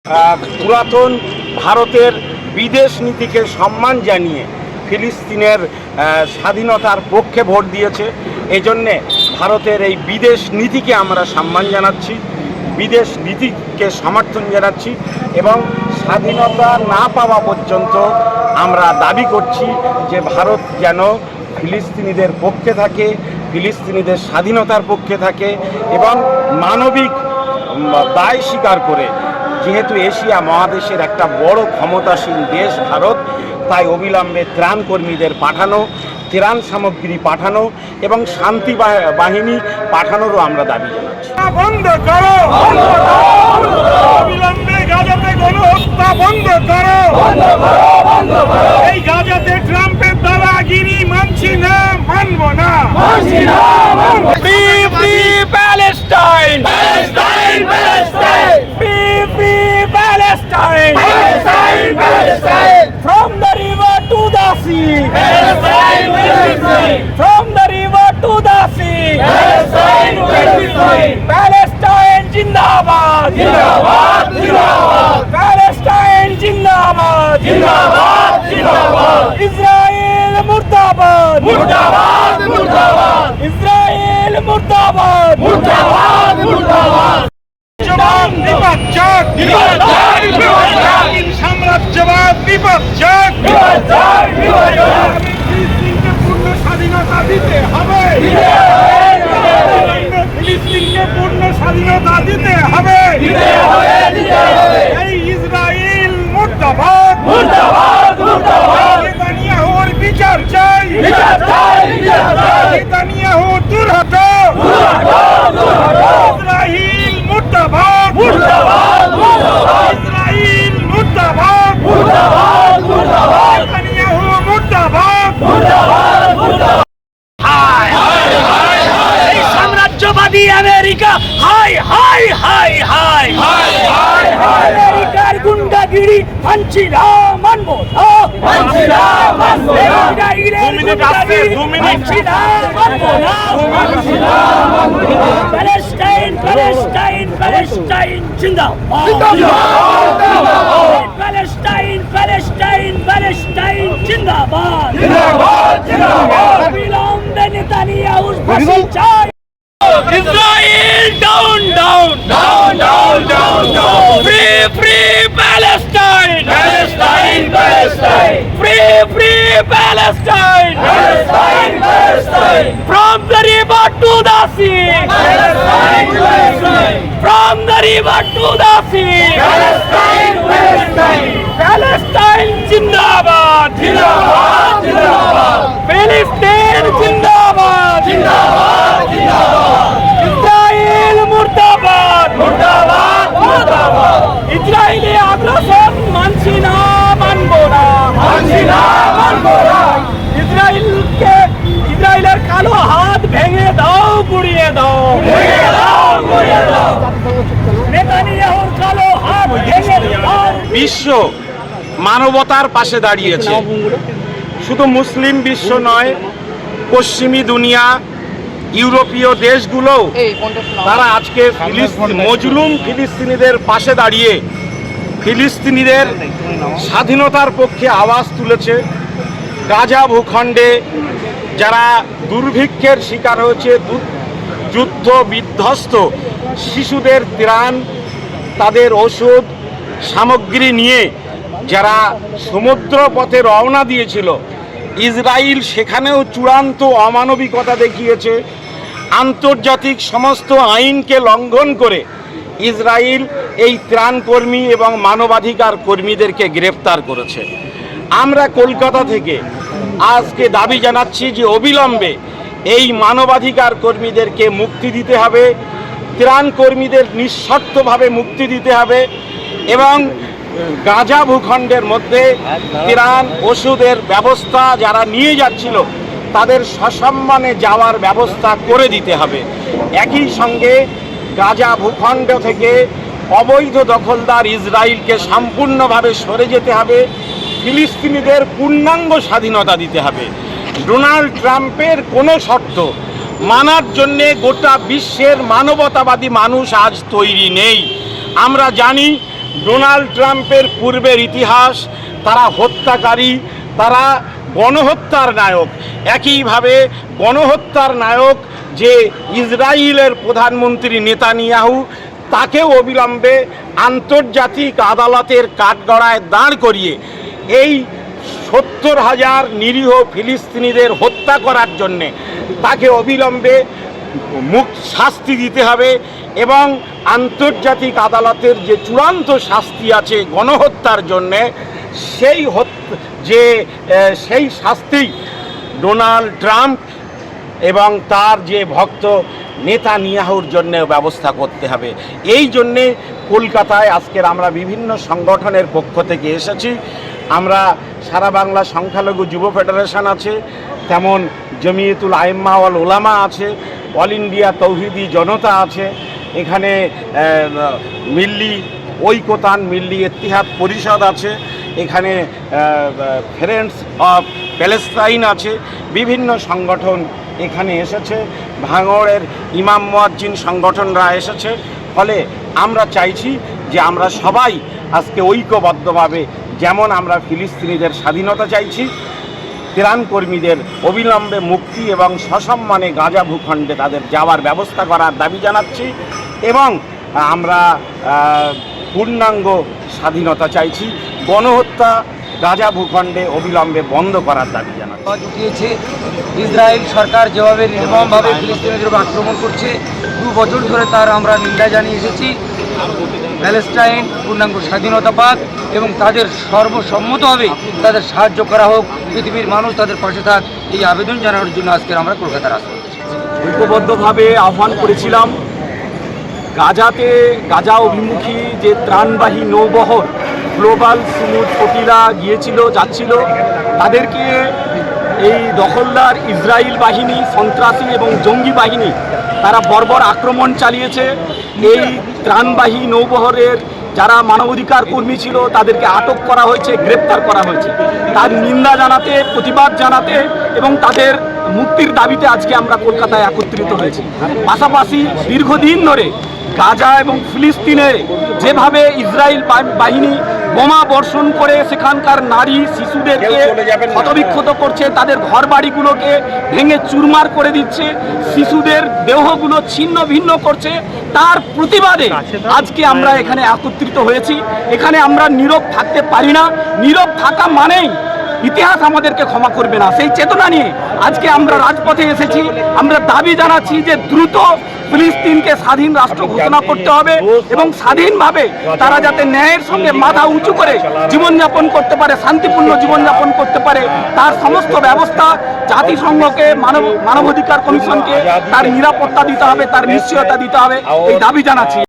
পুরাতন ভারতের বিদেশ নীতিকে সম্মান জানিয়ে ফিলিস্তিনের স্বাধীনতার পক্ষে ভোট দিয়েছে। এজন্যে ভারতের এই বিদেশ নীতিকে আমরা সম্মান জানাচ্ছি, বিদেশ নীতিকে সমর্থন জানাচ্ছি এবং স্বাধীনতা না পাওয়া পর্যন্ত আমরা দাবি করছি যে ভারত যেন ফিলিস্তিনিদের পক্ষে থাকে, ফিলিস্তিনিদের স্বাধীনতার পক্ষে থাকে এবং মানবিক দায় স্বীকার করে। যেহেতু এশিয়া মহাদেশের একটা বড় ক্ষমতাসীন দেশ ভারত, তাই অবিলম্বে ত্রাণ কর্মীদের পাঠানো, ত্রাণ সামগ্রী পাঠানো এবং শান্তি বাহিনী পাঠানোরও আমরা দাবি জানাচ্ছি। বন্ধ করো, অবিলম্বে গাজাতে গণহত্যা বন্ধ করো, এই গাজাতে ট্রাম্পের দাদাগিরি মানছি না, মানব না। Free, free Palestine! Palestine, Palestine! Free, free Palestine! Palestine, Palestine! From the river to the sea! Palestine will be free! From the river to the sea! Palestine will be free! Palestine Jindabad! Jindabad! Jindabad! Palestine Jindabad! Jindabad! Jindabad! Israel Murdabad! Murdabad! Murdabad! Israel Murdabad! Murdabad! Murdabad! জবাব বিপজ্জনক, বিপজ্জনক, বিপজ্জনক, সাম্রাজ্যবাদ বিপজ্জনক, বিপজ্জনক, বিপজ্জনক। ফিলিস্তিনকে পূর্ণ স্বাধীনতা দিতে হবে, দিতে হবে, দিতে হবে। ফিলিস্তিনকে পূর্ণ স্বাধীনতা দিতে হবে, দিতে হবে, দিতে হবে। এই ইসরায়েল মুর্দাবাদ, মুর্দাবাদ, মুর্দাবাদ। নেতানিয়াহুর বিচার চাই, বিচার চাই, বিচার চাই। নেতানিয়াহু দূর হটো, দূর হটো, দূর হটো। ইসরায়েল মুর্দাবাদ, মুর্দাবাদ, মুর্দাবাদ। ইসরায়েল মুর্দাবাদ, মুর্দাবাদ, মুর্দাবাদ। নেতানিয়াহু মুর্দাবাদ, মুর্দাবাদ, মুর্দাবাদ। হায় হায় হায় হায়, এই সাম্রাজ্যবাদী America high high high high high high high. আমেরিকার গুন্ডাগিরি মানছি না, মানব না, মানছি না, মানব না। ইসরায়েলের গুন্ডাগিরি মানছি না, মানব না, মানছি না, মানব না। প্যালেস্টাইন, প্যালেস্টাইন, প্যালেস্টাইন জিন্দাবাদ, জিন্দাবাদ। প্যালেস্টাইন, প্যালেস্টাইন, প্যালেস্টাইন জিন্দাবাদ, জিন্দাবাদ, জিন্দাবাদ। অবিলম্বে নেতানিয়াহুর ফাঁসি চাই। Israel down, down, down, down, down, down. Free, free Palestine, Palestine, Palestine. Free, free Palestine, Palestine, Palestine. From the river to the sea, Palestine, Palestine. From the river to the sea, Palestine, Palestine. Palestine Jindabad, Jindabad, Jindabad. Palestine Jindabad, Jindabad, Jindabad. Israel Murdabad, Murdabad, Murdabad. Israeli আগ্রাসন মানছি না, মানব না, মানছি না, মানব না। ইসরায়েলের কালো হাত ভেঙে দাও, গুড়িয়ে দাও, ভেঙে দাও, গুড়িয়ে দাও। নেতানিয়াহুর কালো হাত ভেঙে দাও। বিশ্ব মানবতার পাশে দাঁড়িয়েছে, শুধু মুসলিম বিশ্ব নয়, পশ্চিমী দুনিয়া, ইউরোপীয় দেশগুলো তারা আজকে মজলুম ফিলিস্তিনিদের পাশে দাঁড়িয়ে ফিলিস্তিনিদের স্বাধীনতার পক্ষে আওয়াজ তুলেছে। গাজা ভূখণ্ডে যারা দুর্ভিক্ষের শিকার হয়েছে, যুদ্ধ বিধ্বস্ত শিশুদের ত্রাণ, তাদের ওষুধ সামগ্রী নিয়ে যারা সমুদ্র পথে রওনা দিয়েছিল, ইসরায়েল সেখানেও চূড়ান্ত অমানবিকতা দেখিয়েছে। আন্তর্জাতিক সমস্ত আইনকে লঙ্ঘন করে ইসরায়েল এই ত্রাণকর্মী এবং মানবাধিকার কর্মীদেরকে গ্রেফতার করেছে। আমরা কলকাতা থেকে আজকে দাবি জানাচ্ছি যে অবিলম্বে এই মানবাধিকার কর্মীদেরকে মুক্তি দিতে হবে, ত্রাণ কর্মীদের নিঃশর্তভাবে মুক্তি দিতে হবে এবং গাজা ভূখণ্ডের মধ্যে ত্রাণ ওষুধের ব্যবস্থা যারা নিয়ে যাচ্ছিল তাদের সসম্মানে যাওয়ার ব্যবস্থা করে দিতে হবে। একই সঙ্গে গাজা ভূখণ্ড থেকে অবৈধ দখলদার ইসরায়েলকে সম্পূর্ণভাবে সরে যেতে হবে, ফিলিস্তিনিদের পূর্ণাঙ্গ স্বাধীনতা দিতে হবে। ডোনাল্ড ট্রাম্পের কোনো শর্ত মানার জন্যে গোটা বিশ্বের মানবতাবাদী মানুষ আজ তৈরি নেই। আমরা জানি ডোনাল্ড ট্রাম্পের পূর্বের ইতিহাস, তারা হত্যাকারী, তারা গণহত্যার নায়ক। একইভাবে গণহত্যার নায়ক যে ইসরায়েলের প্রধানমন্ত্রী নেতানিয়াহু, তাকেও অবিলম্বে আন্তর্জাতিক আদালতের কাঠগড়ায় দাঁড় করিয়ে এই 70,000 নিরীহ ফিলিস্তিনিদের হত্যা করার জন্যে তাকে অবিলম্বে শাস্তি দিতে হবে এবং আন্তর্জাতিক আদালতের যে চূড়ান্ত শাস্তি আছে গণহত্যার জন্যে সেই শাস্তি ডোনাল্ড ট্রাম্প এবং তার যে ভক্ত নেতানিয়াহুর জন্য ব্যবস্থা করতে হবে। এই জন্যে কলকাতায় আজকের আমরা বিভিন্ন সংগঠনের পক্ষ থেকে এসেছি। আমরা সারা বাংলা সংখ্যালঘু যুব ফেডারেশন আছে, তেমন জমিয়তুল আইম্মা ওয়াল উলামা আছে, অল ইন্ডিয়া তৌহিদি জনতা আছে, এখানে মিল্লি ঐকতান মিল্লি ইত্তিহাদ পরিষদ আছে, এখানে ফ্রেন্ডস অফ প্যালেস্তাইন আছে, বিভিন্ন সংগঠন এখানে এসেছে, ভাঙড়ের ইমাম মুয়াজ্জিন সংগঠনরা এসেছে। ফলে আমরা চাইছি যে আমরা সবাই আজকে ঐক্যবদ্ধভাবে, যেমন আমরা ফিলিস্তিনিদের স্বাধীনতা চাইছি, ত্রাণকর্মীদের অবিলম্বে মুক্তি এবং সসম্মানে গাজা ভূখণ্ডে তাদের যাওয়ার ব্যবস্থা করার দাবি জানাচ্ছি এবং আমরা পূর্ণাঙ্গ স্বাধীনতা চাইছি। গণহত্যা গাজা ভূখণ্ডে অবিলম্বে বন্ধ করার দাবি জানাচ্ছি। উঠিয়েছে ইসরায়েল সরকার যেভাবে নির্মমভাবে ফিলিস্তিনিদের উপর আক্রমণ করছে, 2 বছর ধরে তার আমরা নিন্দা জানিয়ে এসেছি। প্যালেস্টাইন পূর্ণাঙ্গ স্বাধীনতা পাক এবং তাদের সর্বসম্মতভাবে তাদের সাহায্য করা হোক, পৃথিবীর মানুষ তাদের পাশে থাক, এই আবেদন জানানোর জন্য আজকের আমরা কলকাতার আসবো। ঐক্যবদ্ধভাবে আহ্বান করেছিলাম গাজা অভিমুখী যে ত্রাণবাহী নৌবহর গ্লোবাল সুমুদ ফটিলা যাচ্ছিল, তাদেরকে এই দখলদার ইসরায়েল বাহিনী, সন্ত্রাসী এবং জঙ্গি বাহিনী তারা বর্বর আক্রমণ চালিয়েছে। এই ত্রাণবাহী নৌবহরের যারা মানবাধিকার কর্মী ছিল তাদেরকে আটক করা হয়েছে, গ্রেপ্তার করা হয়েছে। তার নিন্দা জানাতে, প্রতিবাদ জানাতে এবং তাদের মুক্তির দাবিতে আজকে আমরা কলকাতায় একত্রিত হয়েছি। পাশাপাশি দীর্ঘদিন ধরে গাজা এবং ফিলিস্তিনে যেভাবে ইসরায়েল বাহিনী বোমা বর্ষণ করে সেখানকার নারী শিশুদেরকে ক্ষতবিক্ষত করছে, তাদের ঘর বাড়িগুলোকে ভেঙে চুরমার করে দিচ্ছে, শিশুদের দেহগুলো ছিন্ন ভিন্ন করছে, তার প্রতিবাদে আজকে আমরা এখানে একত্রিত হয়েছি। এখানে আমরা নীরব থাকতে পারি না, নীরব থাকা মানেই ইতিহাস আমাদেরকে ক্ষমা করবে না। সেই চেতনা নিয়ে আজকে আমরা রাজপথে এসেছি। আমরা দাবি জানাচ্ছি যে দ্রুত ফিলিস্তিনকে স্বাধীন রাষ্ট্র ঘোষণা করতে হবে এবং স্বাধীনভাবে তারা যাতে ন্যায়ের সঙ্গে মাথা উঁচু করে জীবনযাপন করতে পারে, শান্তিপূর্ণ জীবনযাপন করতে পারে, তার সমস্ত ব্যবস্থা জাতিসংঘকে, মানবাধিকার কমিশনকে তার নিরাপত্তা দিতে হবে, তার নিশ্চয়তা দিতে হবে, এই দাবি জানাচ্ছি।